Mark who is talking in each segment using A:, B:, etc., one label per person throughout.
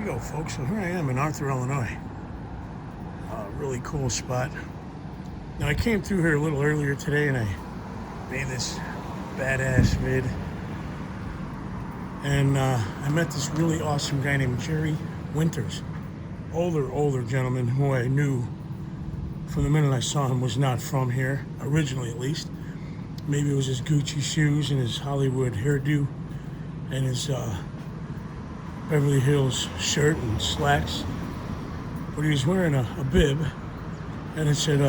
A: go, folks. So here I am in Arthur, Illinois. Really cool spot. Now, I came through here a little earlier today and I made this badass vid. And I met this really awesome guy named Jerry Winters. Older gentleman who I knew from the minute I saw him was not from here, originally at least. Maybe it was his Gucci shoes and his Hollywood hairdo and his Beverly Hills shirt and slacks. But he was wearing a bib and it said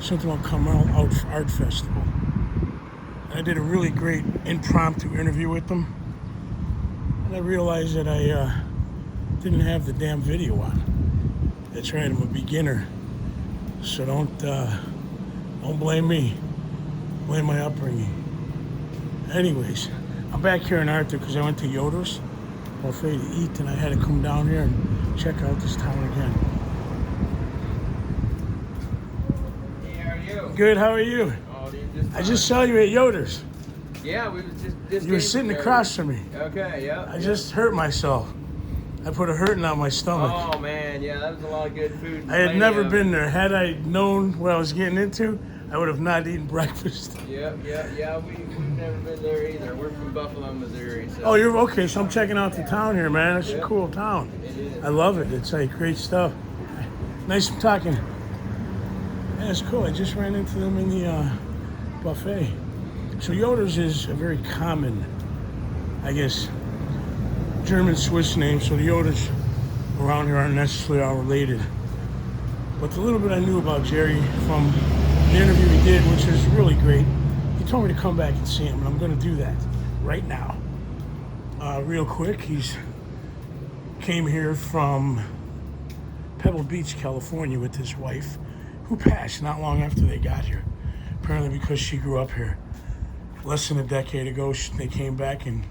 A: something about Come Out Art Festival. And I did a really great impromptu interview with him. And I realized that I didn't have the damn video on. That's right, I'm a beginner. So don't blame me. Blame my upbringing. Anyways, I'm back here in Arthur because I went to Yoder's buffet to eat, and I had to come down here and check out this town again.
B: Hey, how are you?
A: Good, how are you?
B: Oh, dude,
A: I just saw you at Yoder's.
B: Yeah, we was just
A: You were sitting across from me.
B: Okay, yeah.
A: I just hurt myself. I put a hurting on my stomach.
B: Oh man, yeah, that was a lot of good food.
A: I had never been there. Had I known what I was getting into, I would have not eaten breakfast.
B: Yeah. We've never been there either. We're from Buffalo, Missouri. So.
A: Oh, you're okay. So I'm checking out the town here, man. It's a cool town.
B: It is.
A: I love it. It's like great stuff. Nice talking. Yeah, it's cool. I just ran into them in the buffet. So Yoder's is a very common, I guess, German-Swiss name. So the Yoders around here aren't necessarily all related. But the little bit I knew about Jerry from the interview he did, which was really great, he told me to come back and see him, and I'm going to do that right now. Real quick, he's came here from Pebble Beach, California with his wife, who passed not long after they got here, apparently because she grew up here. Less than a decade ago, they came back, and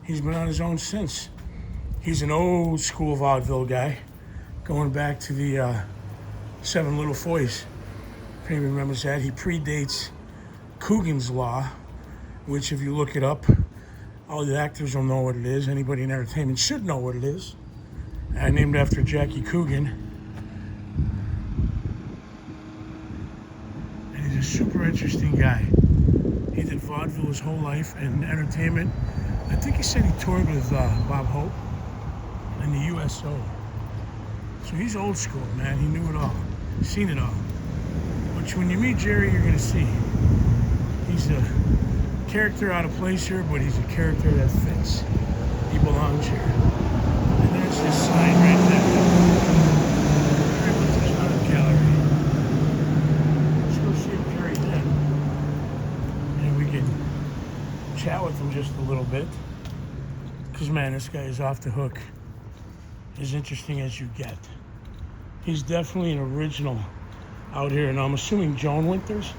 A: he's been on his own since. He's an old school vaudeville guy, going back to the Seven Little Foys. If anybody remembers that, he predates Coogan's Law, which if you look it up, all the actors will know what it is. Anybody in entertainment should know what it is. Named after Jackie Coogan. And he's a super interesting guy. He did vaudeville his whole life and entertainment. I think he said he toured with Bob Hope and the USO. So he's old school, man. He knew it all, seen it all. But when you meet Jerry, you're gonna see he's a character out of place here, but he's a character that fits. He belongs here. And there's this sign right there. Jerry Winters Art Gallery. Let's go see if Jerry's in. And we can chat with him just a little bit. Because, man, this guy is off the hook. As interesting as you get. He's definitely an original out here, and I'm assuming Joan Winters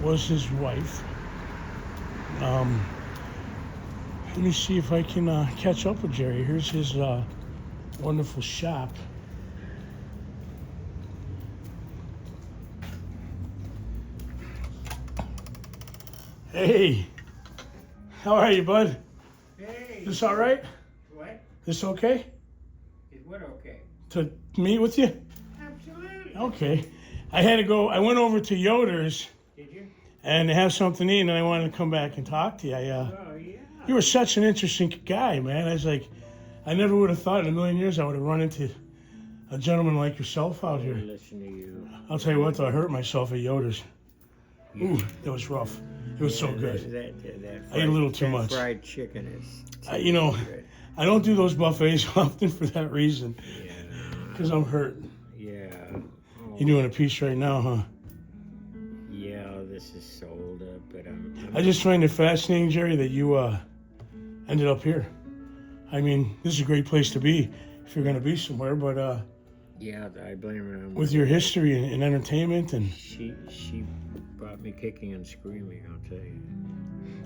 A: was his wife. Let me see if I can catch up with Jerry. Here's his wonderful shop. Hey, how are you, bud?
C: Hey.
A: This all right?
C: What?
A: This okay?
C: Is what okay?
A: To meet with you?
C: Absolutely.
A: Okay. I had to go. I went over to Yoder's
C: Did you?
A: and have something to eat, and I wanted to come back and talk to you.
C: Oh, yeah.
A: You were such an interesting guy, man. I was like, I never would have thought in a million years I would have run into a gentleman like yourself out here.
C: Listen to you.
A: I'll tell you what, though, I hurt myself at Yoder's. Ooh, that was rough. It was so good.
C: That
A: I ate a little too much.
C: Fried chicken is.
A: I don't do those buffets often for that reason.
C: Yeah.
A: Because I'm hurt.
C: Yeah. Oh,
A: You doing a piece right now, huh?
C: yeah, this is sold up, but
A: I just find it fascinating, Jerry, that you ended up here. I mean, this is a great place to be if you're going to be somewhere, but
C: yeah, I blame her.
A: with your history in entertainment, and
C: She brought me kicking and screaming, I'll tell you.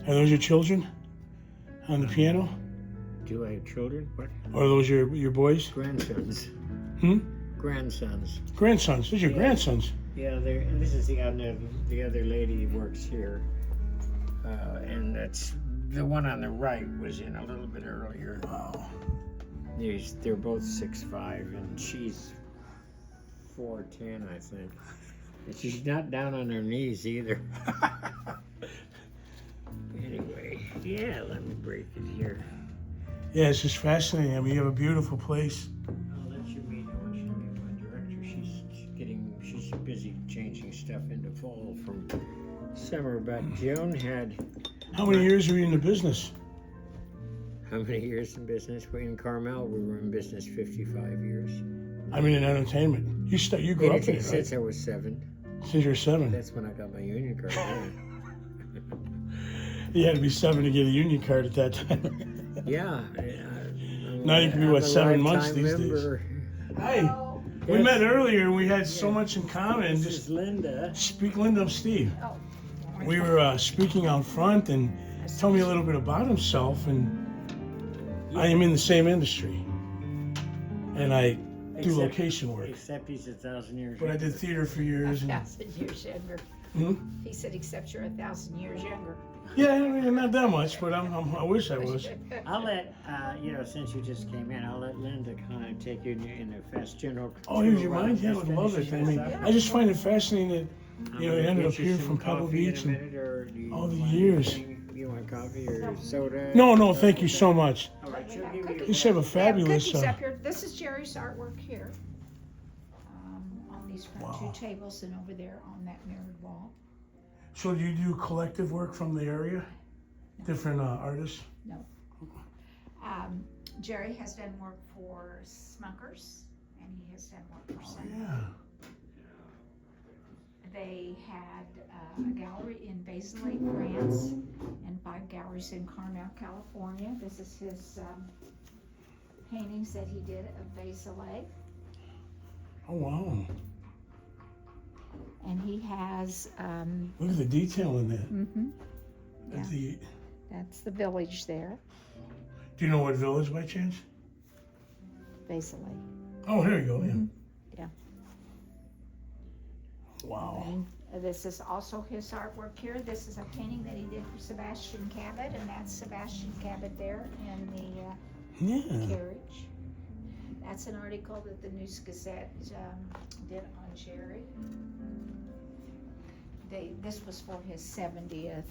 A: are those your children on the piano?
C: Do I have children? What?
A: Or are those your boys?
C: Grandsons. Grandsons.
A: Grandsons. Those are your
C: Yeah.
A: grandsons.
C: Yeah, and this is the other lady who works here, and that's the one on the right was in a little bit earlier.
A: Wow.
C: They're both 6'5", and she's 4'10", I think. And she's not down on her knees either. Anyway, yeah, let me break it here.
A: Yeah, it's just fascinating. I mean, you have a beautiful place.
C: I'll let you meet her when she meets my director. She's busy changing stuff into fall from summer. But Joan had.
A: How many years were you in the business?
C: How many years in business? In Carmel, we were in business 55 years.
A: I mean, in entertainment. You grew up in it, right?
C: Since I was 7.
A: Since you're 7.
C: That's when I got my union card. Yeah.
A: You had to be 7 to get a union card at that time.
C: Yeah.
A: Now you can be, what, 7 months these
C: member.
A: days? Hi. We met earlier and we had so much in common.
C: This
A: Just
C: is Linda.
A: speak, Linda, of Steve. We were speaking out front, and tell me a little bit about himself. And I am in the same industry, and I do location work.
C: Except he's 1,000 years
A: But I
C: younger.
A: did theater for years. And,
D: 1,000 years younger.
A: Hmm?
D: He said, except you're 1,000 years younger.
A: yeah, I mean, not that much, but I wish I was.
C: I'll let, since you just came in, I'll let Linda kind of take you in the fast general.
A: Oh, here's your mind? Yeah, I would love it. I mean, I just find it fascinating that, you know, it ended up here from Pebble Beach and all the years.
C: You want coffee or soda?
A: No, thank you so much.
C: All right, she'll give you.
A: You should have a fabulous.
D: Cookies up here. This is Jerry's artwork here. On these front
A: Wow.
D: 2 tables and over there on that mirrored wall.
A: So do you do collective work from the area? Different artists?
D: No. Jerry has done work for Smuckers, and he has done work for
A: Oh,
D: Sun.
A: yeah.
D: They had a gallery in Basin Lake, France, and 5 galleries in Carmel, California. This is his paintings that he did of Basin Lake.
A: Oh, wow.
D: And he has,
A: Look at the detail in that.
D: yeah,
A: The,
D: that's the village there,
A: do you know what village by chance?
D: Basin Lake.
A: Oh, here you go. Yeah.
D: Yeah.
A: Wow.
D: And this is also his artwork here. This is a painting that he did for Sebastian Cabot, and that's Sebastian Cabot there in the
A: Yeah.
D: carriage. That's an article that the News Gazette did on Jerry. This was for his 70th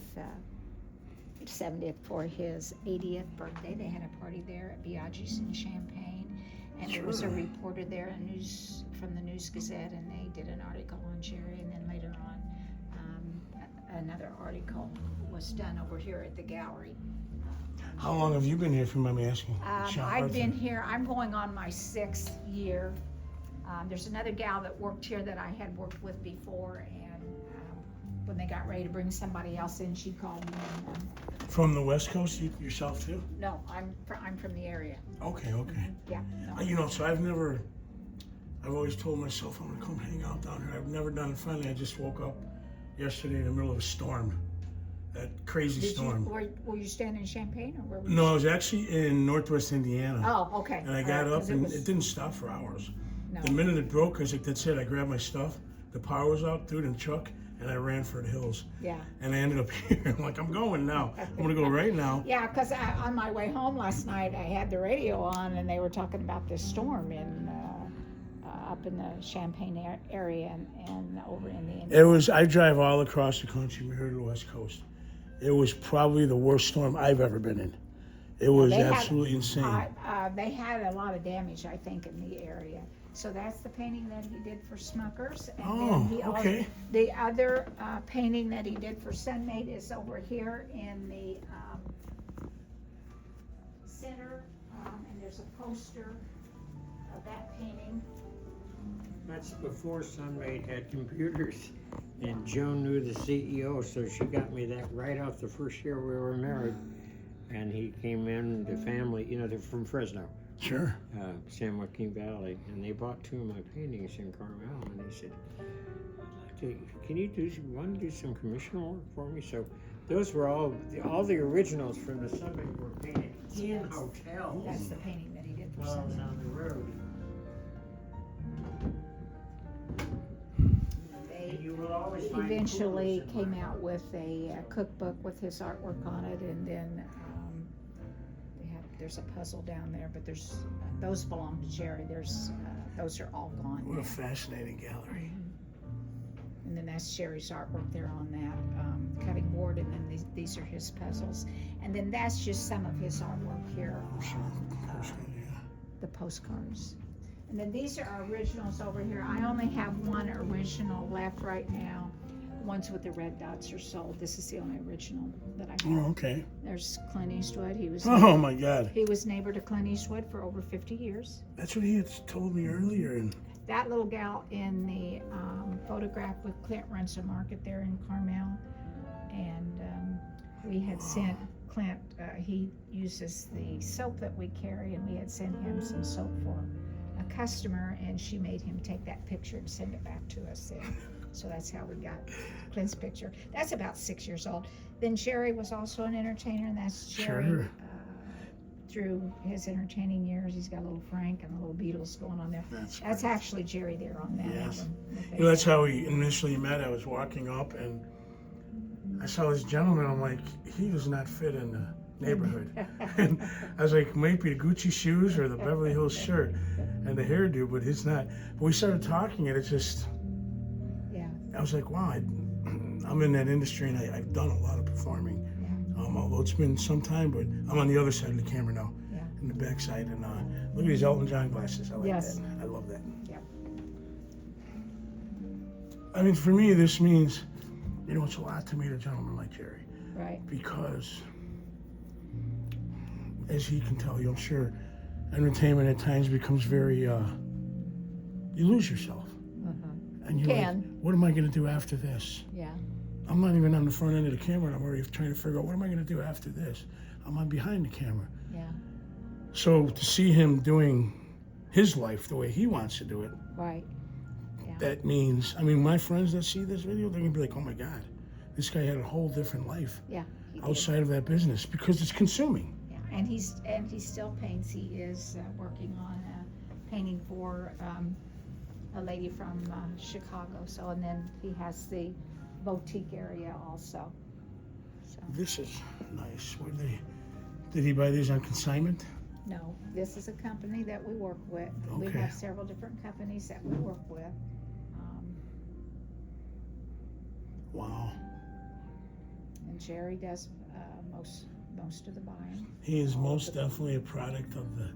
D: for his 80th birthday. They had a party there at Biaggi's in Champaign, and there was a
A: Sure.
D: reporter there, from the News Gazette, and they did an article on Jerry. And then later on, another article was done over here at the gallery.
A: How long have you been here, if you mind me asking?
D: I've been here, I'm going on my 6th year. There's another gal that worked here that I had worked with before, and when they got ready to bring somebody else in, she called me.
A: From the West Coast, yourself too?
D: No, I'm from the area.
A: Okay.
D: Yeah. No.
A: You know, so I've always told myself I'm gonna come hang out down here. I've never done it. Finally, I just woke up yesterday in the middle of a storm. That crazy storm.
D: Were you staying in Champaign, or where were you?
A: No, I was actually in Northwest Indiana.
D: Oh, okay.
A: And I got up and it didn't stop for hours.
D: No.
A: The minute it broke, I was like, that's it. I grabbed my stuff. The power was out, threw it in the truck, and I ran for the hills.
D: Yeah.
A: And I ended up here. I'm like, I'm going now. I'm going to go right now.
D: Yeah, because on my way home last night, I had the radio on, and they were talking about this storm up in the Champaign area and over in the Indiana.
A: I drive all across the country, here to the West Coast. It was probably the worst storm I've ever been in. It was absolutely insane.
D: They had a lot of damage, I think, in the area. So that's the painting that he did for Smuckers. And
A: okay.
D: The other painting that he did for Sunmade is over here in the center, and there's a poster of that painting.
C: That's before Sunmade had computers, and Joan knew the CEO, so she got me that right off the first year we were married. And he came in, the family, they're from Fresno.
A: Sure.
C: San Joaquin Valley, and they bought 2 of my paintings in Carmel, and they said, can you want to do some commissional work for me? So those were all the originals from the Sunmade were painted in hotels.
D: That's the painting that he did for
C: while I was
D: Sunmade.
C: on the road. You will always find
D: Eventually
C: tools in
D: came
C: my
D: out
C: house.
D: with a cookbook with his artwork on it, and then they had there's a puzzle down there, but there's those belong to Jerry. Those are all gone.
A: What a
D: now.
A: fascinating gallery.
D: And then that's Jerry's artwork there on that cutting board, and then these are his puzzles, and then that's just some of his artwork here. The postcards. And then these are our originals over here. I only have one original left right now. The ones with the red dots are sold. This is the only original that I have.
A: Oh, okay.
D: There's Clint Eastwood.
A: Oh my God.
D: He was neighbor to Clint Eastwood for over 50 years.
A: That's what he had told me earlier. And
D: That little gal in the photograph with Clint runs a market there in Carmel. And we had sent Clint, he uses the soap that we carry, and we had sent him some soap for a customer, and she made him take that picture and send it back to us. And so that's how we got Clint's picture. That's about 6 years old. Then Jerry was also an entertainer, and that's Jerry.
A: Sure.
D: Through his entertaining years, he's got a little Frank and a little Beatles going on there. That's actually Jerry there on that
A: Yes.
D: album.
A: you know, that's how we initially met. I was walking up and I saw this gentleman. I'm like, he does not fit in the neighborhood. And I was like, might be the Gucci shoes or the Beverly Hills shirt and the hairdo, but it's not. But we started talking, and it's just,
D: Yeah.
A: I was like, wow, I'm in that industry, and I've done a lot of performing.
D: Yeah.
A: Although it's been some time, but I'm on the other side of the camera now,
D: Yeah.
A: in the back side. And look at these Elton John glasses. I like
D: Yes.
A: that. I love that.
D: Yep.
A: I mean, for me, this means, you know, it's a lot to meet a gentleman like Jerry,
D: Right.
A: because, as he can tell you, I'm sure, entertainment at times becomes very, you lose yourself. And you're like,
D: Can.
A: what am I going to do after this?
D: Yeah.
A: I'm not even on the front end of the camera, and I'm already trying to figure out, what am I going to do after this? I'm on behind the camera.
D: Yeah.
A: So to see him doing his life the way he wants to do it,
D: Right. Yeah.
A: that means, I mean, my friends that see this video, they're going to be like, oh my God, this guy had a whole different life
D: Yeah. He did.
A: outside of that business, because it's consuming.
D: Yeah. And he still paints. He is working on painting for a lady from Chicago. So, and then he has the boutique area also. So
A: This is nice. Did he buy these on consignment?
D: no, this is a company that we work with. We
A: Okay.
D: have several different companies that we work with.
A: Wow.
D: And Jerry does most of the buying.
A: He is most definitely a product of the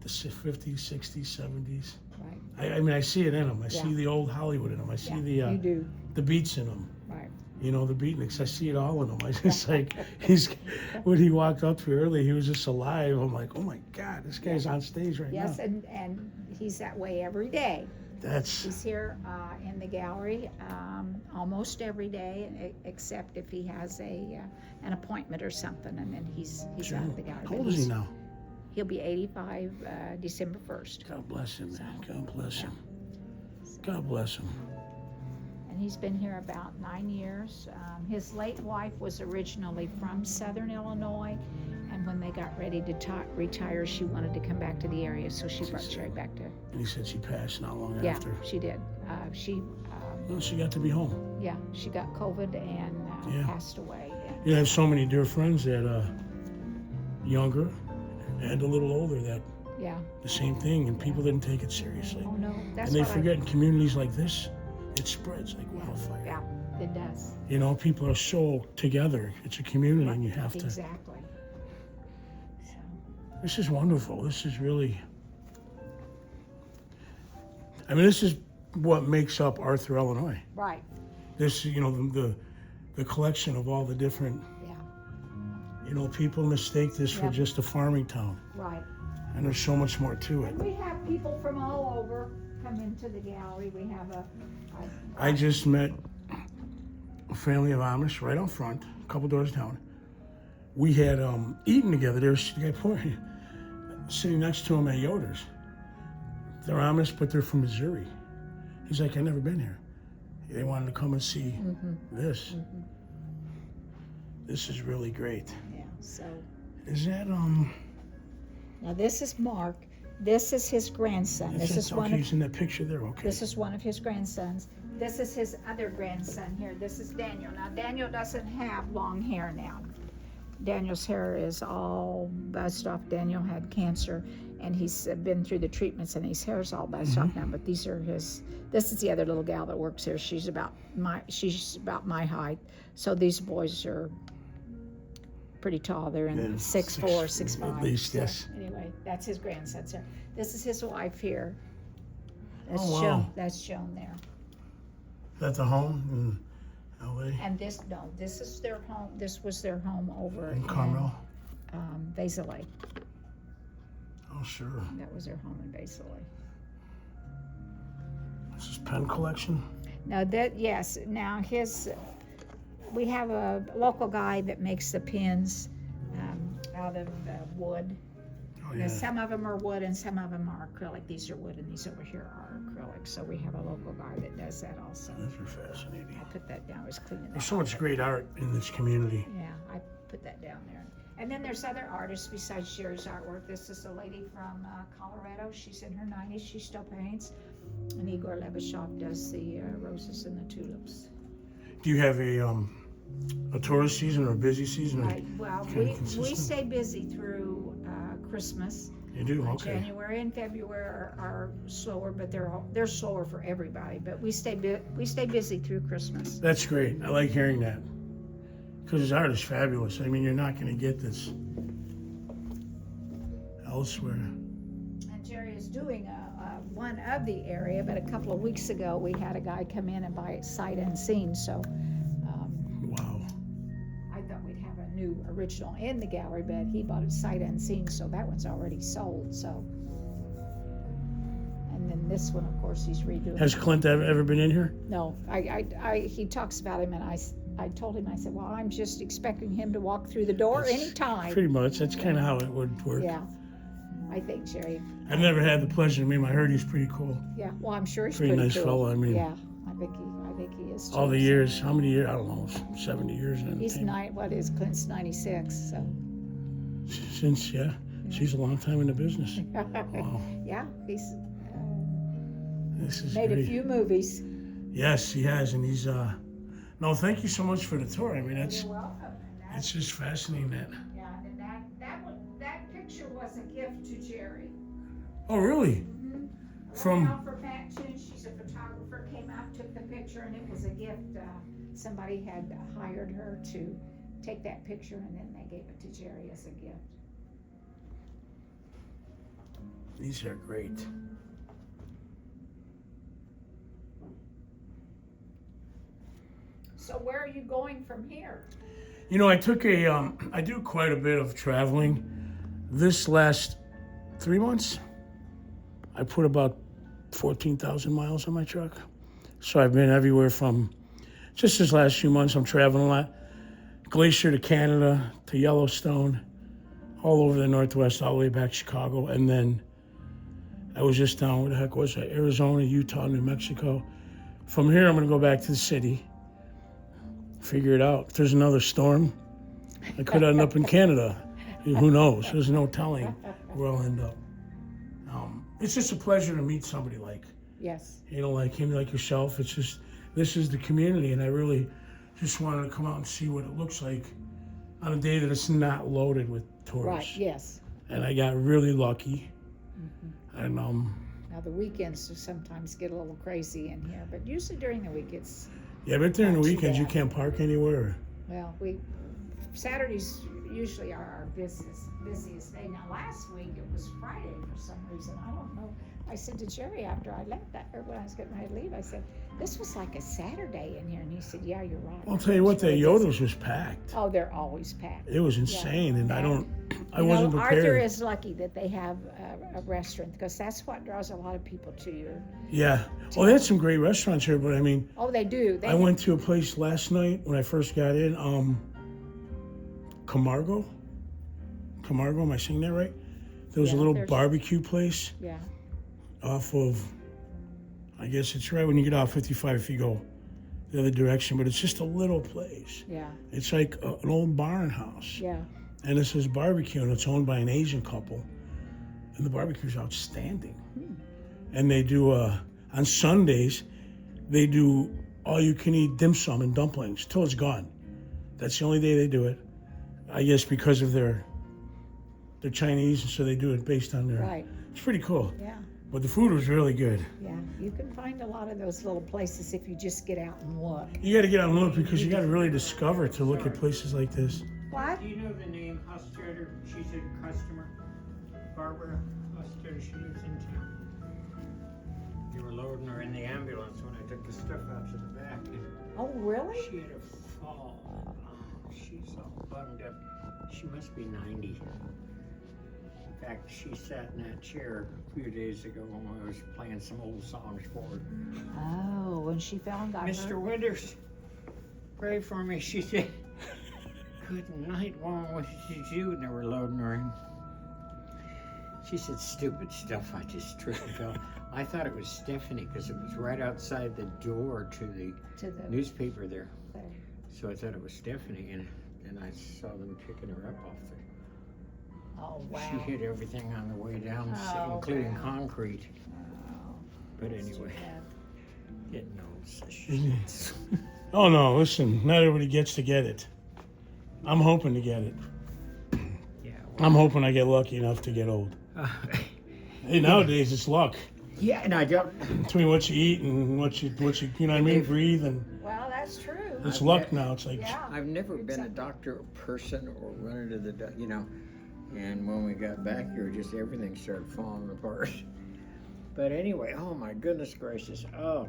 A: 50s, 60s, 70s.
D: Right.
A: I mean, I see it in him. I see
D: Yeah.
A: the old Hollywood in him. I see
D: You do.
A: the beats in him.
D: Right.
A: You know, the beatniks. I see it all in him. I just like, when he walked up to me earlier, he was just alive. I'm like, oh my God, this guy's on stage right
D: Yes,
A: now.
D: and he's that way every day.
A: That's,
D: He's here in the gallery almost every day, except if he has an appointment or something, and then he's
A: sure.
D: out of the gallery.
A: How
D: But
A: old is he now?
D: He'll be 85 December 1st.
A: God bless him, man. God bless him. God bless him.
D: And he's been here about 9 years. His late wife was originally from Southern Illinois, and when they got ready to retire, she wanted to come back to the area, so she brought Jerry back to.
A: And he said she passed not long
D: Yeah,
A: after.
D: she did.
A: Well, she got to be home.
D: Yeah, she got COVID and
A: Yeah.
D: passed away. And
A: You know, I have so many dear friends that younger and a little older that
D: yeah.
A: the same thing, and people didn't take it seriously.
D: Oh no, that's
A: And they
D: what
A: forget in communities like this, it spreads like wildfire.
D: Yeah, it does.
A: You know, people are so together. It's a community, and you have to.
D: Exactly. So,
A: This is wonderful. This is really. I mean, this is what makes up Arthur, Illinois.
D: right.
A: This, you know, the collection of all the different,
D: Yeah.
A: you know, people mistake this for
D: Yep.
A: just a farming town,
D: Right.
A: and there's so much more to it.
D: And we have people from all over come into the gallery. We have
A: I just met a family of Amish right out front, a couple doors down. We had eaten together. There's the guy sitting next to him at Yoder's. They're Amish, but they're from Missouri. He's like, I've never been here. They wanted to come and see this. This is really great.
D: yeah. So
A: Is that
D: now this is Mark. This is his grandson. This is one
A: okay?
D: of
A: He's in that picture there. Okay.
D: This is one of his grandsons. This is his other grandson here. This is Daniel. Now, Daniel doesn't have long hair now. Daniel's hair is all buzzed off. Daniel had cancer, and he's been through the treatments, and his hair's all buzzed off now. But these are his. This is the other little gal that works here. She's about my height. So these boys are pretty tall. They're in 6'4", 6'5".
A: At least,
D: So,
A: yes.
D: anyway, that's his grandson. So this is his wife here. That's
A: Oh, wow.
D: shown. That's shown there.
A: That's a home in L.A.
D: And this is their home. This was their home over
A: in Carmel.
D: Basilea.
A: Oh, sure.
D: That was their home in Basilea.
A: This is pen collection.
D: Now yes. Now we have a local guy that makes the pens out of wood.
A: Oh,
D: Now,
A: yeah.
D: some of them are wood and some of them are acrylic. These are wood and these over here are acrylic. So we have a local guy that does that also.
A: Those are fascinating.
D: I put that down. I was cleaning
A: There's
D: that
A: so
D: up.
A: much great art in this community.
D: Yeah, I put that down there. And then there's other artists besides Sherry's artwork. This is a lady from Colorado. She's in her 90s. She still paints. And Igor Levashov does the roses and the tulips.
A: Do you have a tourist season or a busy season? Or
D: Well,
A: kinda
D: we
A: consistent?
D: stay busy through Christmas.
A: You do? Okay.
D: January and February are slower, but they're slower for everybody. But we stay busy through Christmas.
A: That's great. I like hearing that. Because his art is fabulous. I mean, you're not going to get this elsewhere.
D: And Jerry is doing one of the area, but a couple of weeks ago we had a guy come in and buy it sight unseen. So
A: Wow.
D: I thought we'd have a new original in the gallery, but he bought it sight unseen, so that one's already sold. So, and then this one, of course, he's redoing.
A: Has Clint ever been in here?
D: No, he talks about him, and I told him, I said, well, I'm just expecting him to walk through the door anytime.
A: Pretty much. That's kind of how it would work.
D: Yeah, I think Jerry.
A: I've never had the pleasure to meet him. I heard he's pretty cool.
D: Yeah, well, I'm sure he's
A: Pretty nice
D: cool.
A: fellow, I mean.
D: Yeah, I think he is.
A: All
D: too,
A: the
D: so.
A: years. How many years? I don't know. 70 years in
D: He's
A: entertainment.
D: Clint's 96, so.
A: Since, she's a long time in the business. Wow.
D: Yeah, he's
A: This is
D: made
A: great.
D: a few movies.
A: Yes, he has. And he's, no, thank you so much for the tour. I mean,
D: You're welcome. And
A: it's just fascinating that.
D: yeah, and that picture was a gift to Jerry.
A: Oh, really? From-
D: From for Pat Toon, she's a photographer, came out, took the picture, and it was a gift. Somebody had hired her to take that picture, and then they gave it to Jerry as a gift.
A: These are great.
D: So where are you going from here?
A: You know, I took I do quite a bit of traveling. This last 3 months, I put about 14,000 miles on my truck. So I've been everywhere from, just this last few months, I'm traveling a lot. Glacier to Canada, to Yellowstone, all over the Northwest, all the way back to Chicago. And then I was just down, where the heck was that? Arizona, Utah, New Mexico. From here, I'm gonna go back to the city, figure it out. If there's another storm, I could end up in Canada. Who knows? There's no telling where I'll end up. It's just a pleasure to meet somebody like
D: Yes.
A: like him, like yourself. It's just, this is the community, and I really just wanted to come out and see what it looks like on a day that it's not loaded with tourists.
D: Right, yes.
A: And I got really lucky. And
D: Now the weekends sometimes get a little crazy in here, but usually during the week it's,
A: yeah, but during the
D: Not too
A: weekends you
D: bad.
A: can't park anywhere.
D: well, Saturdays usually are our busiest day. Now last week it was Friday for some reason. I don't know. I said to Jerry after I left or when I was getting ready to leave, I said, this was like a Saturday in here. And he said, yeah, you're right.
A: I'll tell you what,
D: It's
A: that
D: really busy.
A: Yoda's was packed.
D: Oh, they're always packed.
A: It was insane, and I
D: You
A: wasn't
D: know,
A: prepared.
D: Arthur is lucky that they have a restaurant because that's what draws a lot of people to your.
A: Yeah. Well, they had some great restaurants here, but I mean,
D: Oh, they do.
A: I went to a place last night when I first got in, Camargo, am I saying that right? There was a
D: Yeah,
A: little
D: there's-
A: barbecue place
D: Yeah.
A: off of, I guess it's right when you get off 55 if you go the other direction, but it's just a little place.
D: Yeah.
A: It's like an old barn house.
D: Yeah.
A: And this is barbecue, and it's owned by an Asian couple. And the barbecue's outstanding. And they do, on Sundays, they do all-you-can-eat dim sum and dumplings till it's gone. That's the only day they do it. I guess because of they're Chinese, so they do it based on their.
D: Right.
A: It's pretty cool.
D: Yeah.
A: But the food was really good.
D: Yeah. You can find a lot of those little places if you just get out and look.
A: You got to get out and look because you got to really discover to look at places like this.
D: What?
C: Do you know the name Hostetter? She's a customer. Barbara Hostetter, she lives in town. You were loading her in the ambulance when I took the stuff out to the back. And
D: Oh, really?
C: she had a fall. Oh, she's all bunged up. She must be 90. In fact, she sat in that chair a few days ago when I was playing some old songs for her.
D: Oh, when she fell and got
C: Mr.
D: hurt.
C: Winters, pray for me. She said, good night, woman. What did you do? And they were loading her in. She said, stupid stuff. I just tripped and fell. I thought it was Stephanie because it was right outside the door to the newspaper there. So I thought it was Stephanie, and I saw them picking her up off there.
D: Oh, wow.
C: She hit everything on the way down,
D: Oh,
C: including
D: wow.
C: concrete.
D: Oh,
C: But
D: that's too
C: anyway,
D: bad.
C: getting old. So shit.
A: Oh no, listen, not everybody gets to get it. I'm hoping to get it.
C: Yeah.
A: I'm hoping I get lucky enough to get old. Hey, nowadays it's luck.
C: Yeah, and I don't.
A: Between what you eat and what you know what I mean, breathe, and
D: Well, that's true.
A: it's luck now. It's like,
D: Yeah.
B: I've never been a
D: Exactly.
B: doctor person or run into the, and when we got back here, just everything started falling apart.
C: But anyway, oh my goodness gracious. Oh,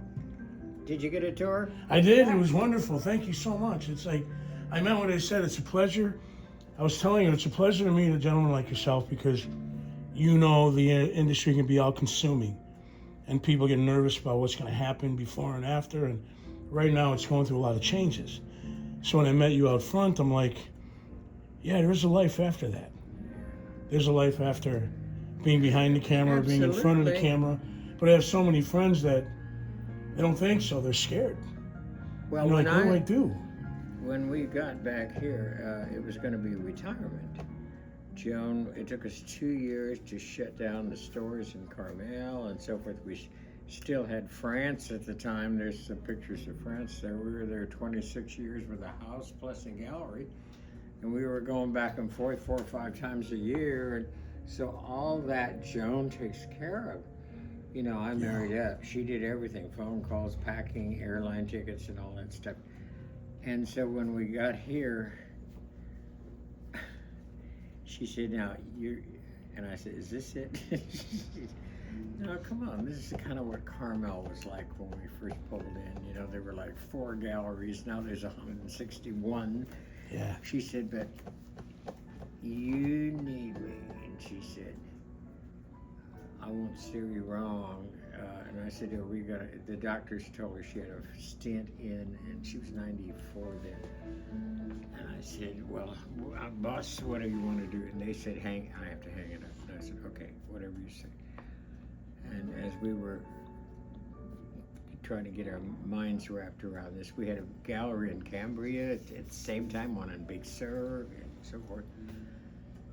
C: did you get a tour?
A: I did. It was wonderful. Thank you so much. It's like, I meant what I said. It's a pleasure. I was telling you, it's a pleasure to meet a gentleman like yourself because you know the industry can be all-consuming, and people get nervous about what's going to happen before and after. And right now, it's going through a lot of changes. So when I met you out front, I'm like, yeah, there is a life after that. There's a life after being behind the camera, being in front of the
B: Absolutely.
A: camera. But I have so many friends that they don't think so. They're scared.
B: Well,
A: You're like, what do I do?
B: when we got back here, it was going to be retirement. Joan, it took us 2 years to shut down the stores in Carmel and so forth. We still had France at the time. There's some pictures of France there. We were there 26 years with a house plus a gallery. And we were going back and forth 4 or 5 times a year. And so all that Joan takes care of. You know, I married up. She did everything, phone calls, packing, airline tickets, and all that stuff. And so when we got here, she said, now, and I said, is this it? No, come on, this is kind of what Carmel was like when we first pulled in. You know, there were like 4 galleries, now there's 161.
A: Yeah.
B: She said, but you need me. And she said, I won't steer you wrong. And I said, oh, the doctors told her she had a stent in, and she was 94 then. And I said, well, boss, what do you want to do? And they said, I have to hang it up. And I said, okay, whatever you say. And as we were trying to get our minds wrapped around this, we had a gallery in Cambria at the same time, one in Big Sur, and so forth.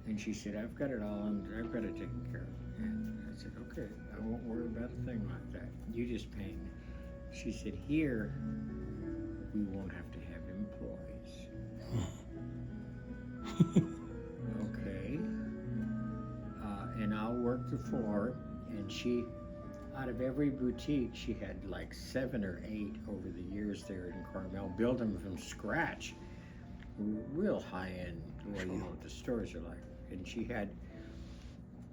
B: And she said, I've got it all, and I've got it taken care of. And I said, okay, I won't worry about a thing like that. You just pay me. She said, here, we won't have to have employees. Okay. And I'll work the floor. And she, out of every boutique, she had like 7 or 8 over the years there in Carmel, built them from scratch. Real high-end, well, you know what the stores are like. And she had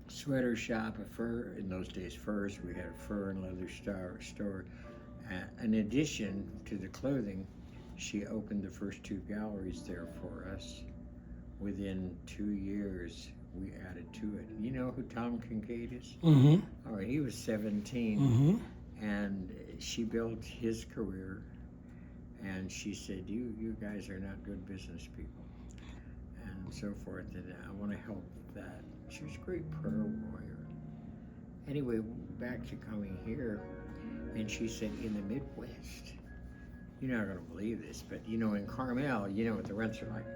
B: sweater shop, a fur, in those days furs, we had a fur and leather store. In addition to the clothing, she opened the first 2 galleries there for us. Within 2 years, we added to it. You know who Tom Kincaid is?
A: Mm-hmm.
B: All right, he was 17, and she built his career, and she said, you guys are not good business people, and so forth, and I want to help that. She was a great prayer warrior. Anyway, back to coming here, and she said, in the Midwest, you're not going to believe this, but you know, in Carmel, you know what the rents are like.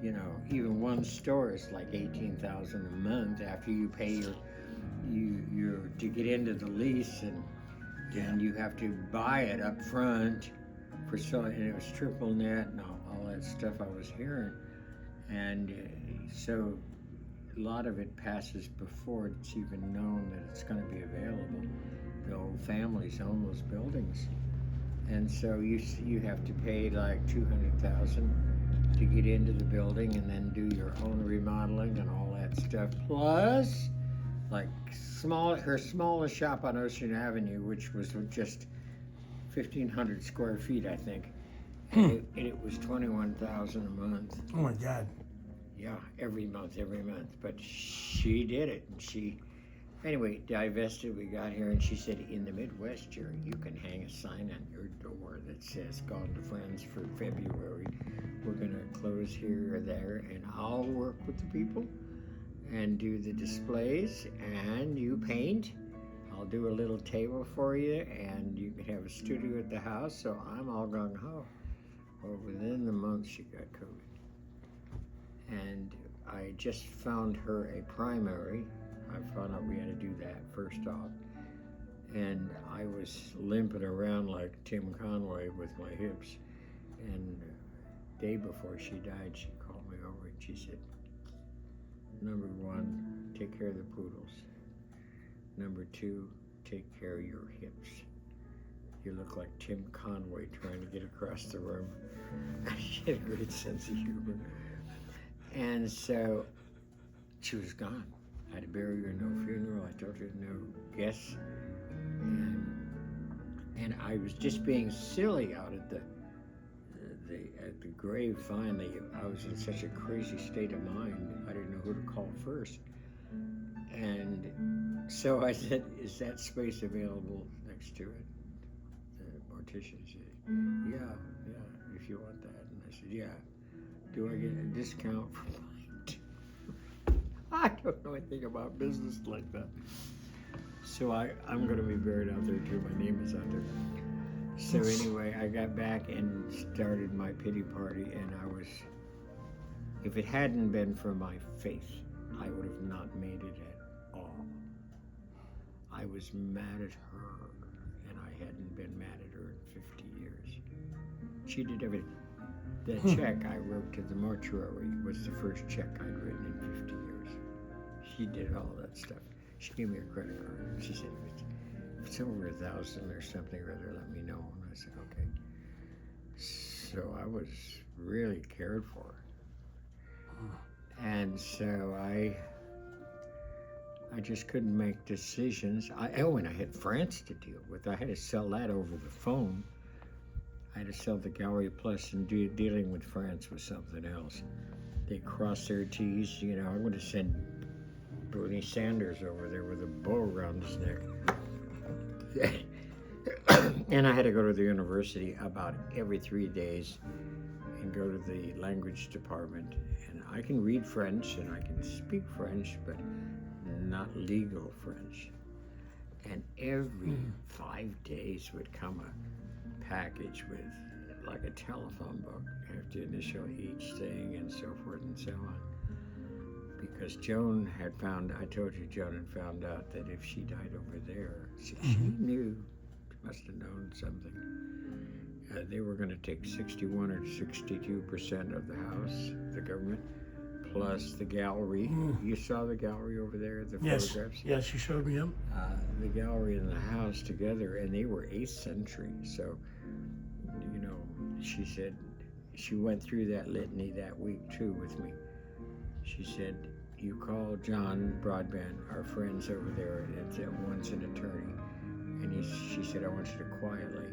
B: You know, even one store is like $18,000 a month after you pay your to get into the lease, and you have to buy it up front for and it was triple net and all that stuff I was hearing, And so a lot of it passes before it's even known that it's going to be available. The old families own those buildings, and so you have to pay like $200,000 to get into the building, and then do your own remodeling and all that stuff. Plus, like her smallest shop on Ocean Avenue, which was just 1,500 square feet, I think, and it was $21,000 a month.
A: Oh my God.
B: Yeah, every month. But she did it, and anyway, divested. We got here, and she said, in the Midwest, Jerry, you can hang a sign on your door that says, "Gone to Friends for February. We're gonna close here or there, and I'll work with the people and do the displays, and you paint. I'll do a little table for you, and you can have a studio at the house." So I'm all gung ho. Well, within the month, she got COVID. And I just found her a primary. I found out we had to do that first off. And I was limping around like Tim Conway with my hips. And the day before she died, she called me over and she said, "Number one, take care of the poodles. Number two, take care of your hips. You look like Tim Conway trying to get across the room." She had a great sense of humor. And so she was gone. I had to bury her, no funeral. I told her no guests. And I was just being silly out at the grave finally. I was in such a crazy state of mind. I didn't know who to call first. And so I said, "Is that space available next to it?" The mortician said, yeah, if you want that. And I said, "Yeah. Do I get a discount for mine?" I don't know anything about business like that. So I'm going to be buried out there too. My name is out there. So anyway, I got back and started my pity party, and if it hadn't been for my faith, I would have not made it at all. I was mad at her, and I hadn't been mad at her in 50 years. She did everything. The check I wrote to the mortuary was the first check I'd written in 50 years. She did all that stuff. She gave me a credit card. She said, "If it's over 1,000 or something or other, let me know." And I said, "Okay." So I was really cared for. And so I just couldn't make decisions. And I had France to deal with. I had to sell that over the phone. I had to sell the Gallery Plus, and dealing with France was something else. They crossed their T's. I'm going to send Bernie Sanders over there with a bow around his neck. And I had to go to the university about every 3 days and go to the language department. And I can read French and I can speak French, but not legal French. And every 5 days would come a package with like a telephone book. You have to initial each thing and so forth and so on. Because Joan had I told you Joan had found out that if she died over there, she knew, must have known something. They were going to take 61 or 62% of the house, the government, plus the gallery. You saw the gallery over there, the photographs?
A: Yes, you showed me them.
B: The gallery and the house together, and they were 8th century. So, she said, she went through that litany that week too with me. She said, "You call John Broadbent, our friends over there, it's at once an attorney." And she said, "I want you to quietly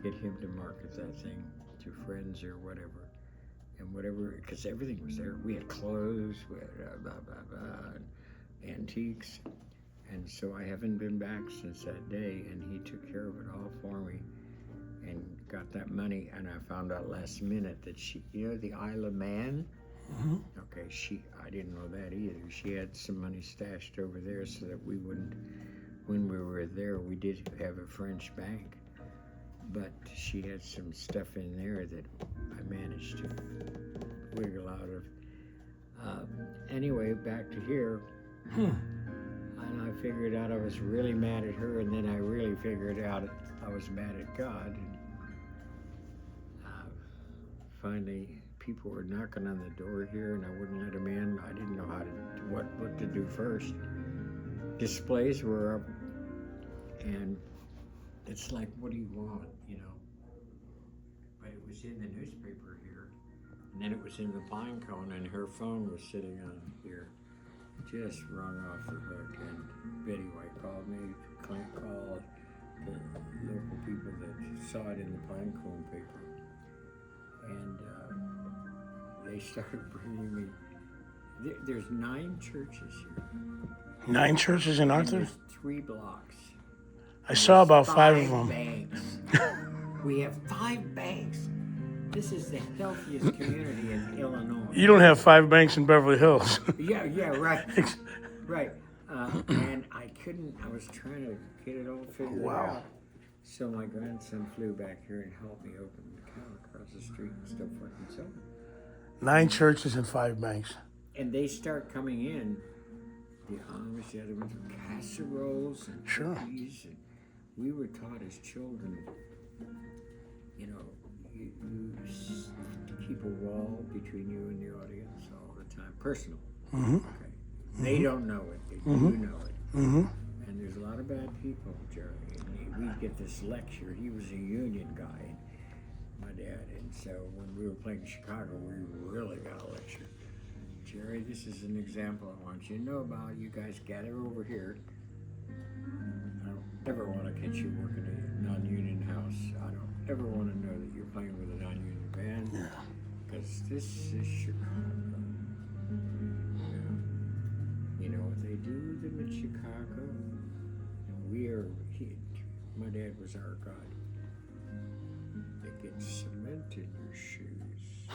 B: get him to market that thing to friends or whatever." And whatever, because everything was there. We had clothes, we had blah, blah, blah, antiques. And so I haven't been back since that day, and he took care of it all for me and got that money. And I found out last minute that she, the Isle of Man? Okay, I didn't know that either. She had some money stashed over there so that we wouldn't, when we were there, we did have a French bank. But she had some stuff in there that I managed to wiggle out of. Anyway, back to here. And I figured out I was really mad at her, and then I really figured out I was mad at God. And finally people were knocking on the door here, and I wouldn't let them in. I didn't know what to do first. Displays were up, and it's like, what do you want, you know? But it was in the newspaper here, and then it was in the pine cone, and her phone was sitting on here. Just rung off the hook, and Betty White called me, called the local people that saw it in the pine cone paper, and they started bringing me. There's 9 churches here.
A: 9 churches in
B: And
A: Arthur?
B: there's 3 blocks.
A: I saw about 5 of
B: 5
A: them.
B: banks. We have 5 banks. This is the healthiest community in Illinois.
A: You don't have 5 banks in Beverly Hills.
B: Yeah, right. Right. And I was trying to get it all figured out. So my grandson flew back here and helped me open the account across the street and stuff like that. So,
A: 9 churches and 5 banks.
B: and they start coming in, the Amish, the other ones with casseroles and
A: Sure.
B: cookies. And we were taught as children, you know, you keep a wall between you and the audience all the time. Personal.
A: Mm-hmm.
B: Okay. They don't know it. They do know it.
A: Mm-hmm.
B: And there's a lot of bad people, Jerry. And we get this lecture. He was a union guy, my dad. And so when we were playing in Chicago, we really got a lecture. Jerry, this is an example I want you to know about. You guys gather over here. I don't ever want to catch you working in a non-union house. I don't ever want to know that you're playing with a non-union band.
A: Yeah.
B: Because this is Chicago. You know what they do with them in Chicago? And my dad was our God. They get cement in your shoes.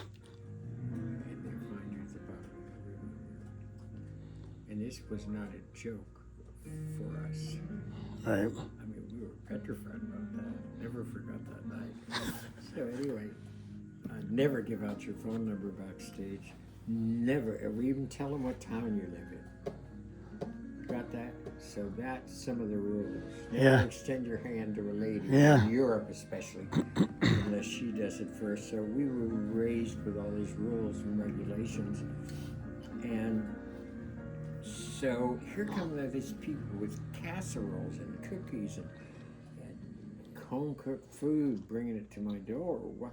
B: And they find you at the bottom of the river. And this was not a joke for us.
A: Right.
B: I mean, we were petrified about that. Never forgot that night. So anyway, never give out your phone number backstage. Never ever even tell them what town you live in. Got that? So that's some of the rules. Never
A: Yeah.
B: extend your hand to a lady,
A: Yeah.
B: in Europe especially, unless she does it first. So we were raised with all these rules and regulations. And so here come these people with casseroles and cookies and home-cooked food, bringing it to my door.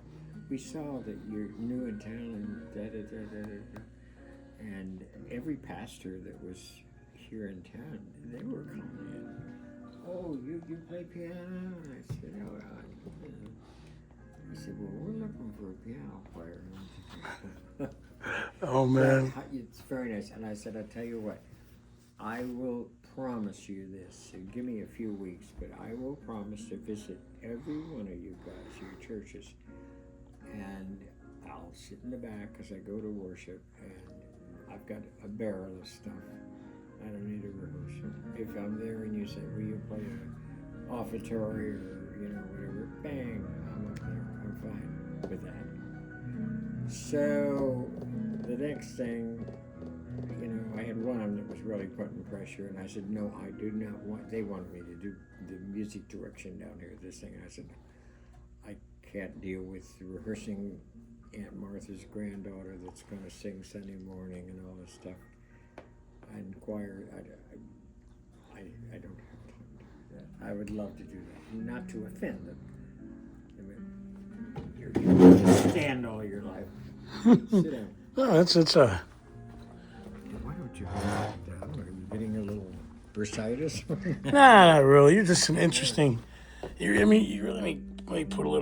B: We saw that you're new in town and da-da-da-da-da. And every pastor that was here in town, they were coming in. Oh, you play piano? I said, oh, I said, well, we're looking for a piano player.
A: Oh, man.
B: It's very nice. And I said, I'll tell you what, I will promise you this. So give me a few weeks, but I will promise to visit every one of you guys, your churches. And I'll sit in the back as I go to worship, and I've got a barrel of stuff. I don't need a rehearsal. If I'm there and you say, will you play an offertory or, you know, whatever, bang, I'm up there. I'm fine with that. So the next thing, you know, I had one that was really putting pressure, and I said, no, I do not want, they wanted me to do the music direction down here, this thing. And I said, I can't deal with rehearsing Aunt Martha's granddaughter that's going to sing Sunday morning and all this stuff. And choir, I don't have time to do that. I would love to do that, not to offend them. I mean, you're going to stand all your life. Sit down.
A: No, it's a.
B: Why don't you sit down? Are you getting a little bursitis?
A: Nah, not really. You're just an interesting. You really let me put a little